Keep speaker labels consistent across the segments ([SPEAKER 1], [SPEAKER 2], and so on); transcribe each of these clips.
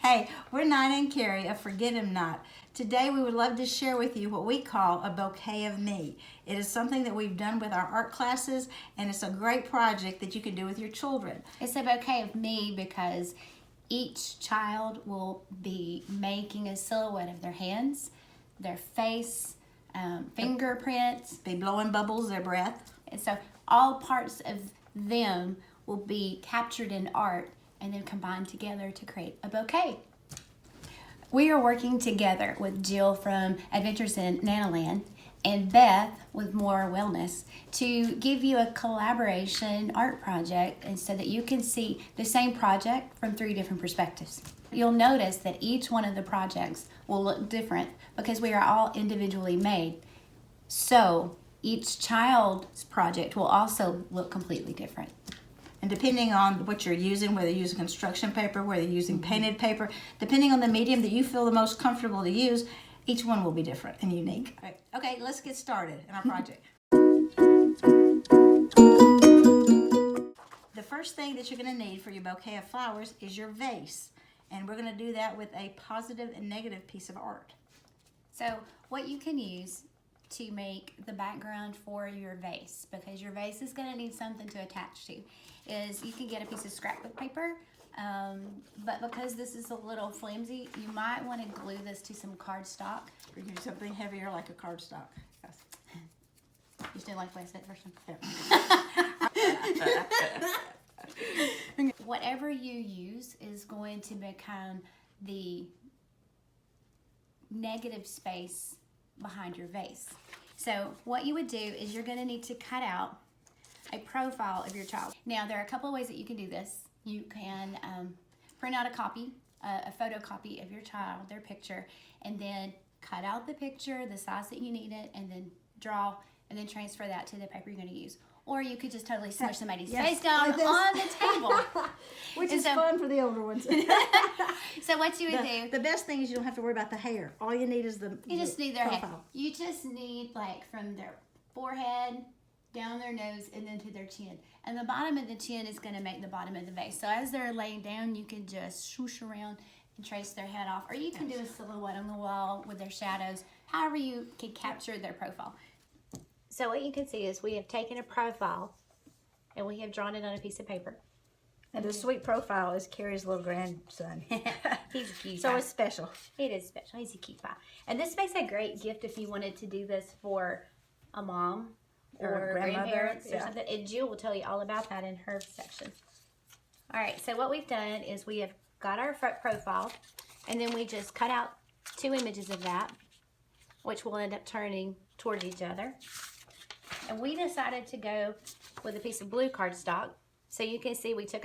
[SPEAKER 1] Hey, we're Nina and Carrie of Forget Him Not. Today we would love to share with you what we call a bouquet of me. It is something that we've done with our art classes, and it's a great project that you can do with your children.
[SPEAKER 2] It's a bouquet of me because each child will be making a silhouette of their hands, their face, fingerprints.
[SPEAKER 1] Be blowing bubbles, their breath.
[SPEAKER 2] And so all parts of them will be captured in art and then combined together to create a bouquet. We are working together with Jill from Adventures in NanaLand and Beth with Moorewellness to give you a collaboration art project, and so that you can see the same project from 3 different perspectives. You'll notice that each one of the projects will look different because we are all individually made. So each child's project will also look completely different.
[SPEAKER 1] And depending on what you're using, whether you're using construction paper, whether you're using painted paper, depending on the medium that you feel the most comfortable to use, each one will be different and unique. Right. Okay, let's get started in our project. The first thing that you're going to need for your bouquet of flowers is your vase. And we're going to do that with a positive and negative piece of art.
[SPEAKER 2] So what you can use to make the background for your vase, because your vase is going to need something to attach to, is you can get a piece of scrapbook paper, but because this is a little flimsy, you might want to glue this to some cardstock.
[SPEAKER 1] Or use something heavier like a cardstock. Yes.
[SPEAKER 2] You still like the way I said it first
[SPEAKER 1] Yeah.
[SPEAKER 2] Whatever you use is going to become the negative space behind your vase. So what you would do is you're going to need to cut out a profile of your child. Now there are a couple of ways that you can do this. You can print out a copy, a photocopy of your child, their picture, and then cut out the picture, the size that you need it, and then draw, and then transfer that to the paper you're going to use. Or you could just totally smush somebody's face down
[SPEAKER 1] like
[SPEAKER 2] on the table.
[SPEAKER 1] Which is fun for the older ones.
[SPEAKER 2] So what you would do...
[SPEAKER 1] The best thing is you don't have to worry about the hair. All you need is
[SPEAKER 2] You just need their
[SPEAKER 1] profile.
[SPEAKER 2] head. You just need, like, from their forehead, down their nose, and then to their chin. And the bottom of the chin is going to make the bottom of the vase. So as they're laying down, you can just swoosh around and trace their head off. Or you can do a silhouette on the wall with their shadows. However you can capture their profile. So what you can see is we have taken a profile and we have drawn it on a piece of paper.
[SPEAKER 1] And the sweet profile is Carrie's little grandson.
[SPEAKER 2] He's a cute
[SPEAKER 1] So
[SPEAKER 2] guy.
[SPEAKER 1] it's special.
[SPEAKER 2] It is special. He's a cute guy. And this makes a great gift if you wanted to do this for a mom or grandparents or something. And Jill will tell you all about that in her section. All right, so what we've done is we have got our front profile, and then we just cut out 2 images of that, which will end up turning towards each other. And we decided to go with a piece of blue cardstock. So you can see we took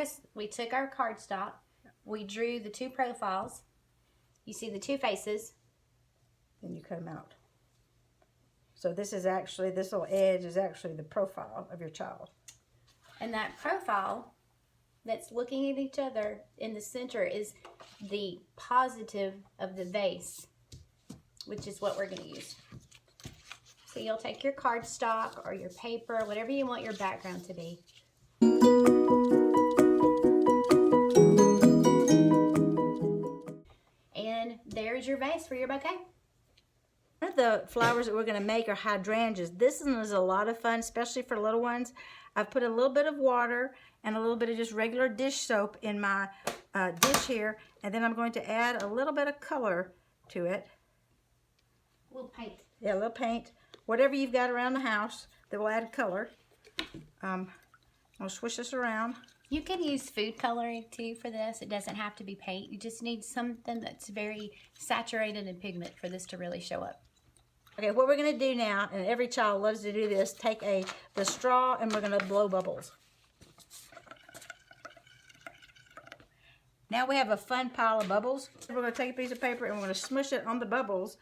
[SPEAKER 2] our cardstock, we drew the 2 profiles. You see the 2 faces.
[SPEAKER 1] Then you cut them out. So this is actually, this little edge is actually the profile of your child.
[SPEAKER 2] And that profile that's looking at each other in the center is the positive of the vase, which is what we're going to use. So you'll take your cardstock or your paper, whatever you want your background to be. And there's your vase for your bouquet.
[SPEAKER 1] One of the flowers that we're going to make are hydrangeas. This one is a lot of fun, especially for little ones. I've put a little bit of water and a little bit of just regular dish soap in my dish here, and then I'm going to add a little bit of color to it.
[SPEAKER 2] A little paint.
[SPEAKER 1] Yeah, a little paint. Whatever you've got around the house that will add color. I'm going to swish this around.
[SPEAKER 2] You can use food coloring too for this. It doesn't have to be paint. You just need something that's very saturated in pigment for this to really show up.
[SPEAKER 1] Okay, what we're going to do now, and every child loves to do this, take the straw and we're going to blow bubbles. Now we have a fun pile of bubbles. We're going to take a piece of paper and we're going to smush it on the bubbles.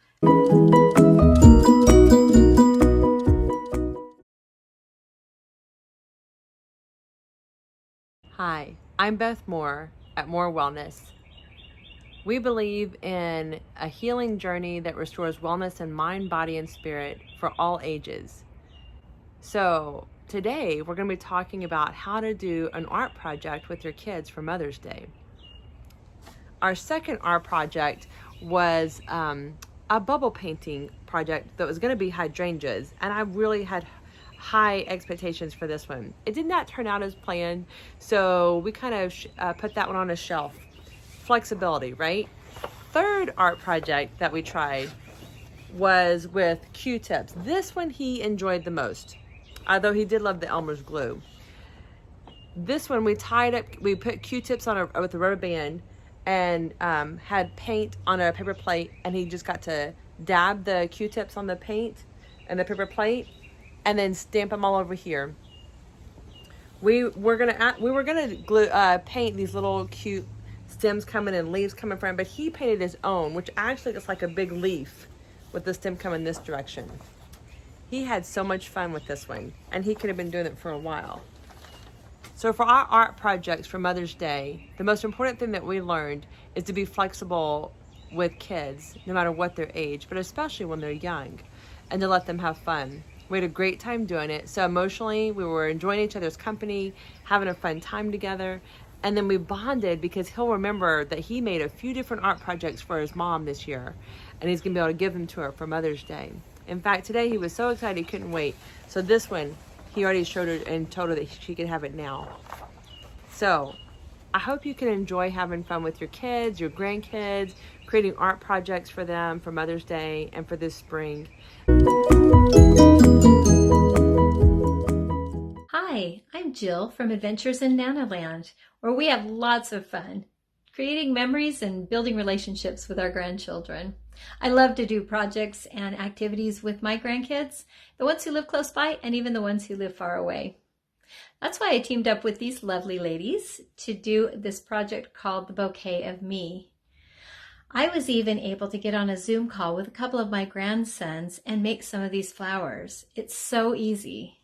[SPEAKER 3] Hi, I'm Beth Moore at Moorewellness. We believe in a healing journey that restores wellness in mind, body, and spirit for all ages. So today we're going to be talking about how to do an art project with your kids for Mother's Day. our second art project was a bubble painting project that was going to be hydrangeas, and I really had high expectations for this one. It did not turn out as planned, so we kind of put that one on a shelf. Flexibility, right? Third art project that we tried was with Q-tips. This one he enjoyed the most, although he did love the Elmer's glue. This one we put Q-tips on with a rubber band and had paint on a paper plate, and he just got to dab the Q-tips on the paint and the paper plate and then stamp them all over here. We were gonna glue, paint these little cute stems coming and leaves coming from, but he painted his own, which actually looks like a big leaf with the stem coming this direction. He had so much fun with this one, and he could have been doing it for a while. So for our art projects for Mother's Day, the most important thing that we learned is to be flexible with kids, no matter what their age, but especially when they're young, and to let them have fun. We had a great time doing it. So emotionally, we were enjoying each other's company, having a fun time together, and then we bonded because he'll remember that he made a few different art projects for his mom this year, and he's gonna be able to give them to her for Mother's Day. In fact, today he was so excited he couldn't wait. So this one, he already showed her and told her that she could have it now. So I hope you can enjoy having fun with your kids, your grandkids, creating art projects for them for Mother's Day and for this spring.
[SPEAKER 4] Hi, I'm Jill from Adventures in NanaLand, where we have lots of fun creating memories and building relationships with our grandchildren. I love to do projects and activities with my grandkids, the ones who live close by and even the ones who live far away. That's why I teamed up with these lovely ladies to do this project called the Bouquet of Me. I was even able to get on a Zoom call with a couple of my grandsons and make some of these flowers. It's so easy.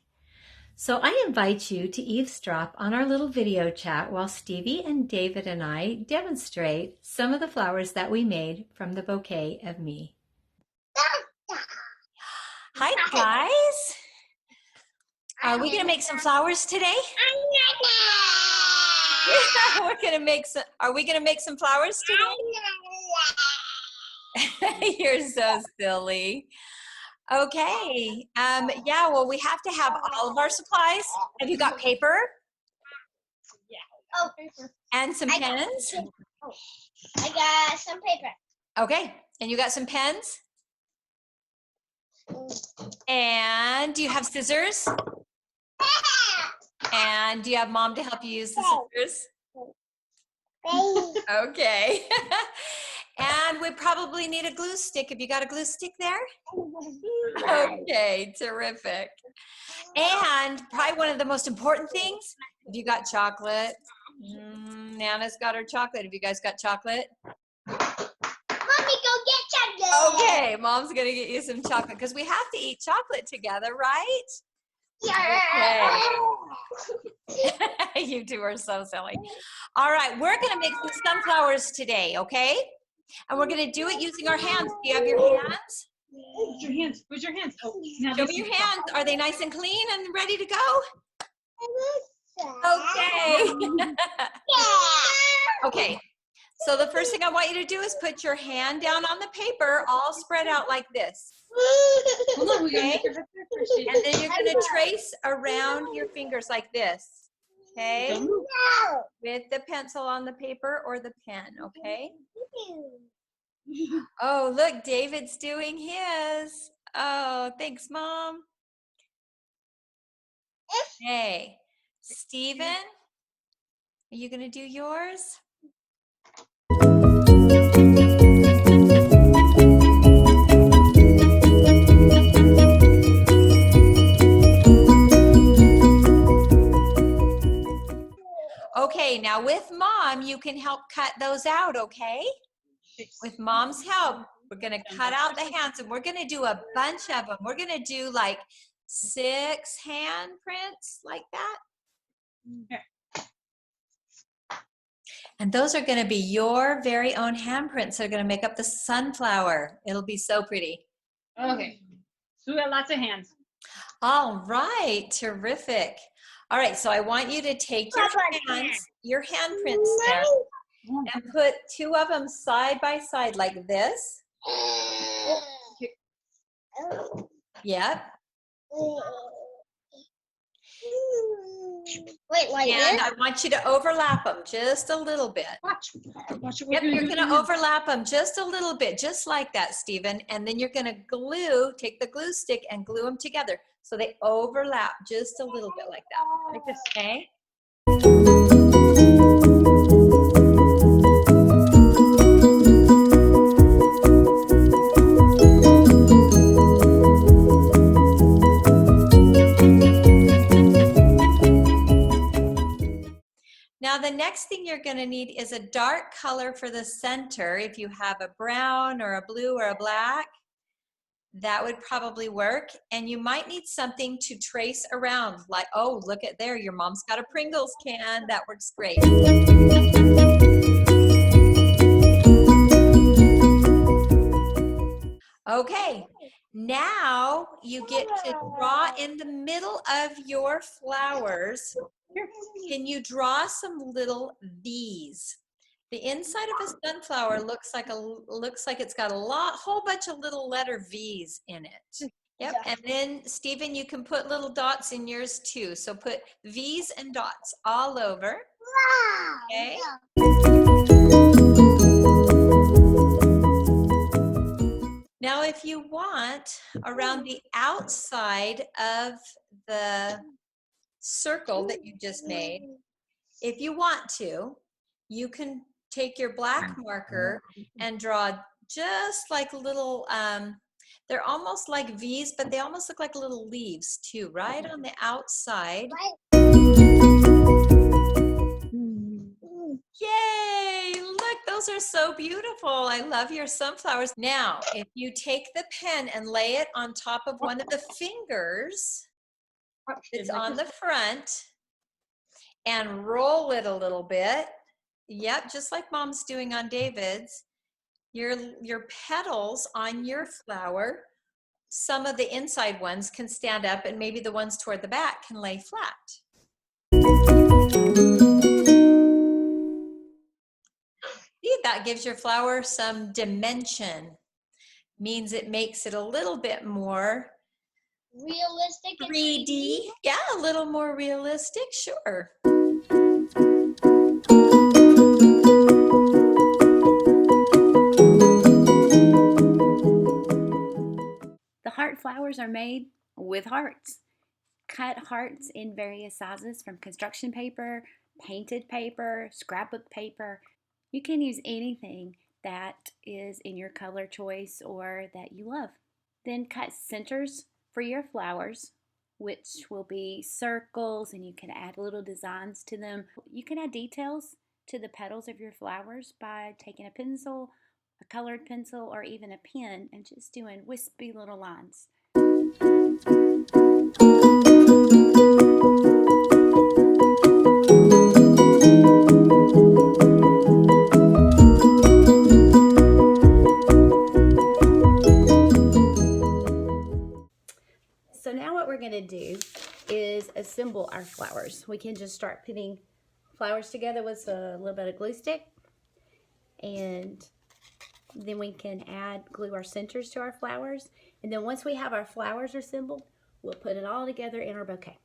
[SPEAKER 4] So I invite you to eavesdrop on our little video chat while Stevie and David and I demonstrate some of the flowers that we made from the Bouquet of Me. Hi guys! Are we gonna make some flowers today? We're gonna make some. Are we gonna make some flowers today? You're so silly. Okay. Yeah, well, we have to have all of our supplies. Have you got paper?
[SPEAKER 5] Oh,
[SPEAKER 4] And some pens?
[SPEAKER 5] I got some paper.
[SPEAKER 4] Okay. And you got some pens? And do you have scissors? And do you have mom to help you use the scissors? Okay. And we probably need a glue stick. Have you got a glue stick there? Okay, terrific. And probably one of the most important things, have you got chocolate? Nana's got her chocolate. Have you guys got chocolate?
[SPEAKER 5] Mommy, go get chocolate.
[SPEAKER 4] Okay, mom's gonna get you some chocolate because we have to eat chocolate together, right?
[SPEAKER 5] Yeah.
[SPEAKER 4] Okay. You two are so silly. All right, we're gonna make some sunflowers today, okay? And we're gonna do it using our hands. Do you have your hands?
[SPEAKER 6] Where's your hands? Where's your hands? Oh, now
[SPEAKER 4] Show me your hands. Are they nice and clean and ready to go? Okay. Okay. So the first thing I want you to do is put your hand down on the paper, all spread out like this.
[SPEAKER 6] Hold on, we gotta
[SPEAKER 4] Okay.
[SPEAKER 6] make it first.
[SPEAKER 4] And then you're gonna trace around your fingers like this. Okay? With the pencil on the paper or the pen, okay? Oh, look, David's doing his. Oh, thanks, Mom. Hey, Steven, are you gonna do yours? Okay, now with Mom, you can help cut those out, okay? With Mom's help, we're gonna cut out the hands and we're gonna do a bunch of them. We're gonna do like 6 handprints like that. And those are gonna be your very own handprints. They're gonna make up the sunflower. It'll be so pretty.
[SPEAKER 6] Okay. So we got lots of hands.
[SPEAKER 4] All right, terrific. All right, so I want you to take your hands, your handprints there, and put two of them side by side like this. Yep.
[SPEAKER 5] Wait, like
[SPEAKER 4] And
[SPEAKER 5] this?
[SPEAKER 4] I want you to overlap them just a little bit.
[SPEAKER 6] Watch what
[SPEAKER 4] Yep,
[SPEAKER 6] we're
[SPEAKER 4] you're
[SPEAKER 6] doing.
[SPEAKER 4] going to overlap them just a little bit, just like that, Stephen. And then you're going to take the glue stick and glue them together so they overlap just a little bit like that.
[SPEAKER 6] Like this.
[SPEAKER 4] Okay? Now the next thing you're going to need is a dark color for the center. If you have a brown or a blue or a black, that would probably work. And you might need something to trace around, like, oh, look at there, your mom's got a Pringles can. That works great. Okay, now you get to draw in the middle of your flowers. Can you draw some little V's? The inside of a sunflower looks like it's got a whole bunch of little letter V's in it. Yep, and then Stephen, you can put little dots in yours too. So put V's and dots all over.
[SPEAKER 5] Wow.
[SPEAKER 4] Okay. Now, if you want, around the outside of the circle that you just made, if you want to, you can take your black marker and draw just like little, they're almost like V's, but they almost look like little leaves too, right on the outside. Yay! Look, those are so beautiful. I love your sunflowers. Now, if you take the pen and lay it on top of one of the fingers that's on the front and roll it a little bit. Yep, just like Mom's doing on David's. Your petals on your flower, some of the inside ones can stand up and maybe the ones toward the back can lay flat. See, that gives your flower some dimension. Means it makes it a little bit more
[SPEAKER 5] Realistic.
[SPEAKER 4] 3D. Yeah, a little more realistic, sure.
[SPEAKER 2] The heart flowers are made with hearts. Cut hearts in various sizes from construction paper, painted paper, scrapbook paper. You can use anything that is in your color choice or that you love. Then cut centers for your flowers, which will be circles, and you can add little designs to them. You can add details to the petals of your flowers by taking a pencil, a colored pencil, or even a pen and just doing wispy little lines. So now what we're going to do is assemble our flowers. We can just start putting flowers together with a little bit of glue stick, and then we can glue our centers to our flowers, and then once we have our flowers assembled, we'll put it all together in our bouquet.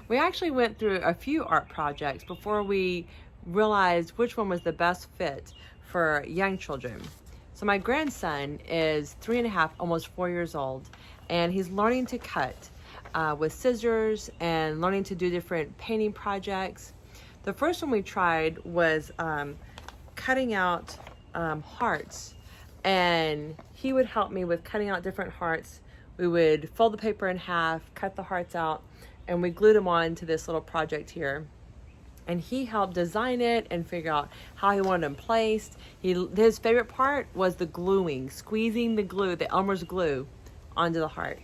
[SPEAKER 3] We actually went through a few art projects before we realized which one was the best fit for young children. So my grandson is 3.5, almost 4 years old, and he's learning to cut with scissors and learning to do different painting projects. The first one we tried was cutting out hearts and he would help me with cutting out different hearts. We would fold the paper in half, cut the hearts out, and we glued them on to this little project here. And he helped design it and figure out how he wanted them placed. His favorite part was the gluing, squeezing the glue, the Elmer's glue, onto the heart.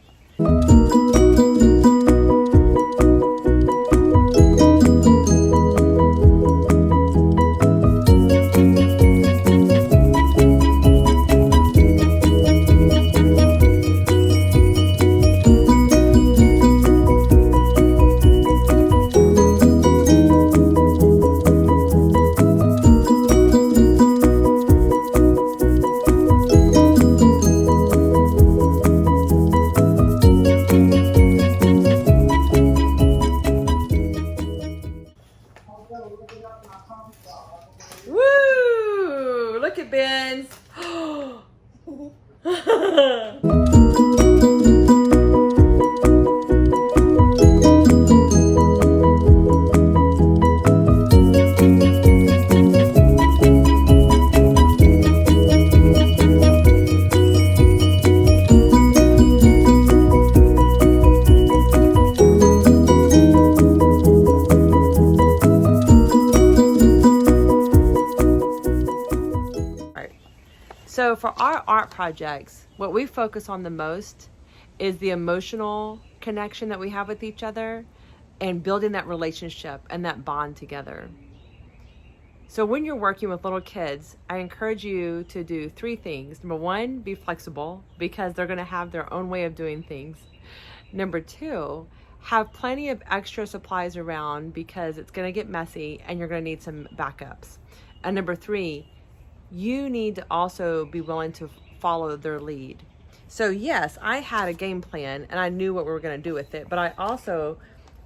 [SPEAKER 3] Woo! Look at Ben's. So for our art projects, what we focus on the most is the emotional connection that we have with each other and building that relationship and that bond together. So when you're working with little kids, I encourage you to do 3 things. Number 1, be flexible because they're going to have their own way of doing things. Number 2, have plenty of extra supplies around because it's going to get messy and you're going to need some backups. And number 3, you need to also be willing to follow their lead. So yes, I had a game plan and I knew what we were going to do with it, but I also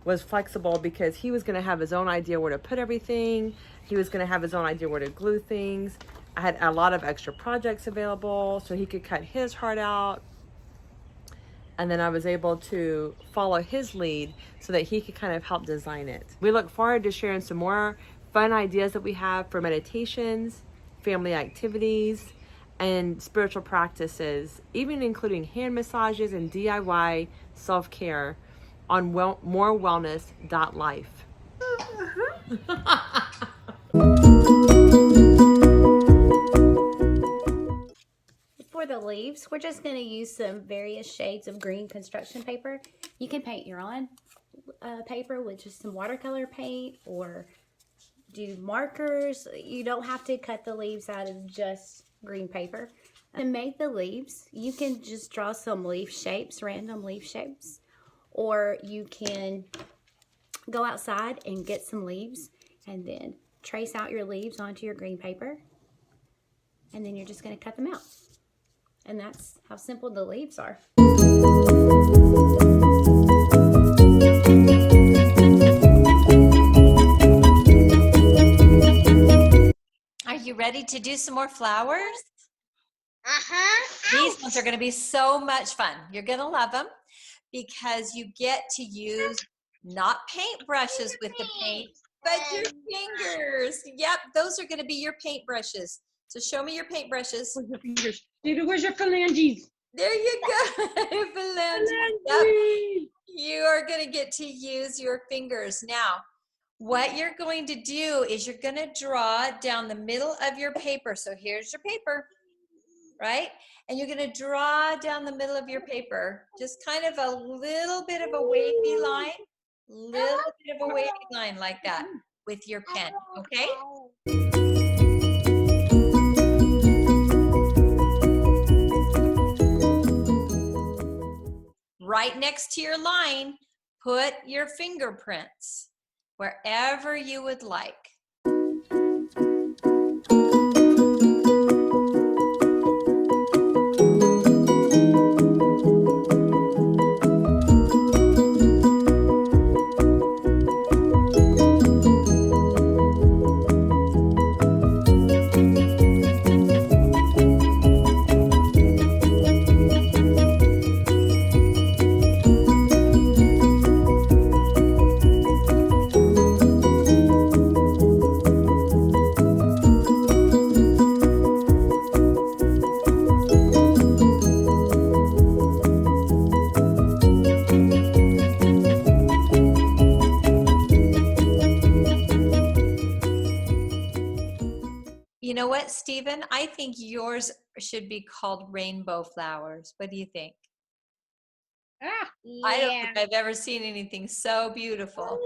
[SPEAKER 3] was flexible because he was going to have his own idea where to put everything. He was going to have his own idea where to glue things. I had a lot of extra projects available so he could cut his heart out. And then I was able to follow his lead so that he could kind of help design it. We look forward to sharing some more fun ideas that we have for meditations, family activities, and spiritual practices, even including hand massages and DIY self-care on Moorewellness.life.
[SPEAKER 2] For the leaves, we're just going to use some various shades of green construction paper. You can paint your own paper with just some watercolor paint or do markers. You don't have to cut the leaves out of just green paper. To make the leaves, you can just draw some leaf shapes, random leaf shapes, or you can go outside and get some leaves and then trace out your leaves onto your green paper, and then you're just going to cut them out. And that's how simple the leaves are.
[SPEAKER 7] Are you ready to do some more flowers?
[SPEAKER 5] Uh-huh.
[SPEAKER 7] These ones are going to be so much fun. You're going to love them because you get to use not paint brushes with the paint, but your fingers. Yep, those are going to be your paint brushes. So show me your paint brushes.
[SPEAKER 6] Where's your fingers? David, where's your phalanges?
[SPEAKER 7] There you go. Phalanges. Yep. You are going to get to use your fingers. Now, what you're going to do is you're going to draw down the middle of your paper. So here's your paper, right? And you're going to draw down the middle of your paper, just kind of a little bit of a wavy line, like that with your pen, okay? Right next to your line, put your fingerprints wherever you would like. You know what, Stephen? I think yours should be called rainbow flowers. What do you think?
[SPEAKER 6] Ah,
[SPEAKER 7] I don't
[SPEAKER 5] Yeah.
[SPEAKER 7] think I've ever seen anything so beautiful.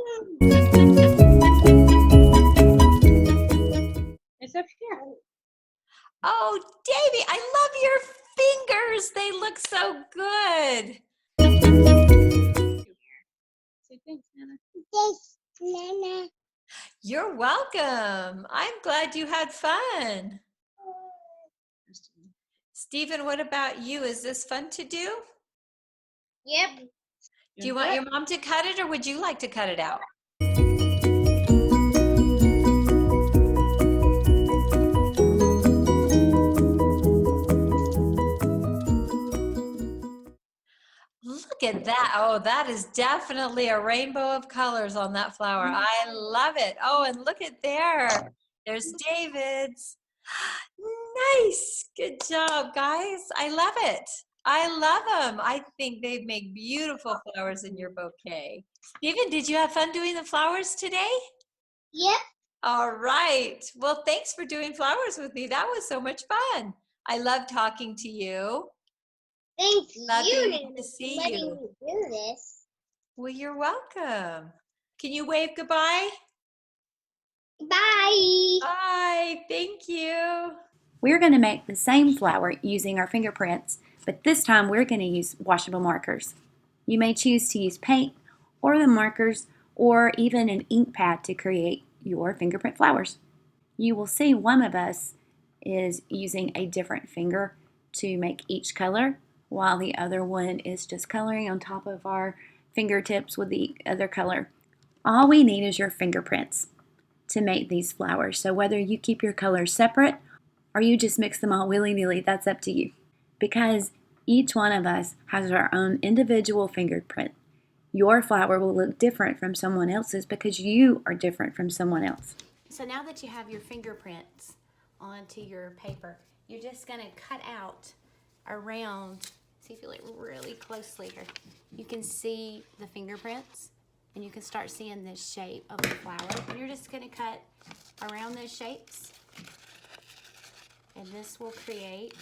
[SPEAKER 6] it's up here.
[SPEAKER 7] Oh, Davy, I love your fingers. They look so good.
[SPEAKER 6] Say thanks, Nana.
[SPEAKER 5] Thanks, Nana.
[SPEAKER 7] You're welcome. I'm glad you had fun. Stephen, what about you? Is this fun to do?
[SPEAKER 5] Yep.
[SPEAKER 7] Do you want your mom to cut it or would you like to cut it out? Look at that. Oh, that is definitely a rainbow of colors on that flower. I love it. Oh, and look at there. There's David's. Nice. Good job, guys. I love it. I love them. I think they make beautiful flowers in your bouquet. Stephen, did you have fun doing the flowers today?
[SPEAKER 5] Yep.
[SPEAKER 7] All right. Well, thanks for doing flowers with me. That was so much fun. I love talking to you.
[SPEAKER 5] Thank
[SPEAKER 7] Love
[SPEAKER 5] you,
[SPEAKER 7] being
[SPEAKER 5] Nana,
[SPEAKER 7] able to
[SPEAKER 5] for
[SPEAKER 7] see
[SPEAKER 5] letting
[SPEAKER 7] you.
[SPEAKER 5] me do this.
[SPEAKER 7] Well, you're welcome. Can you wave goodbye?
[SPEAKER 5] Bye.
[SPEAKER 7] Bye. Thank you.
[SPEAKER 2] We're going to make the same flower using our fingerprints, but this time we're going to use washable markers. You may choose to use paint or the markers or even an ink pad to create your fingerprint flowers. You will see one of us is using a different finger to make each color, while the other one is just coloring on top of our fingertips with the other color. All we need is your fingerprints to make these flowers. So whether you keep your colors separate or you just mix them all willy-nilly, that's up to you. Because each one of us has our own individual fingerprint. Your flower will look different from someone else's because you are different from someone else. So now that you have your fingerprints onto your paper, you're just going to cut out around. See if you look really closely here. You can see the fingerprints and you can start seeing this shape of the flower. And you're just going to cut around those shapes. And this will create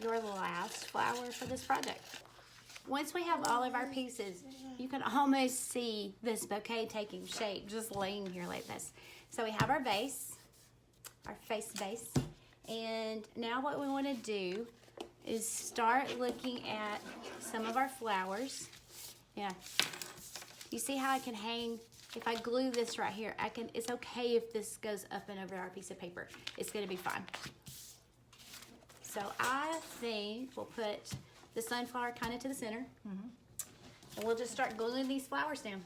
[SPEAKER 2] your last flower for this project. Once we have all of our pieces, you can almost see this bouquet taking shape, just laying here like this. So we have our base, our face base, and now what we want to do is start looking at some of our flowers. Yeah, you see how I can hang, if I glue this right here, it's okay if this goes up and over our piece of paper. It's going to be fine. So I think we'll put the sunflower kind of to the center. And we'll just start gluing these flowers down.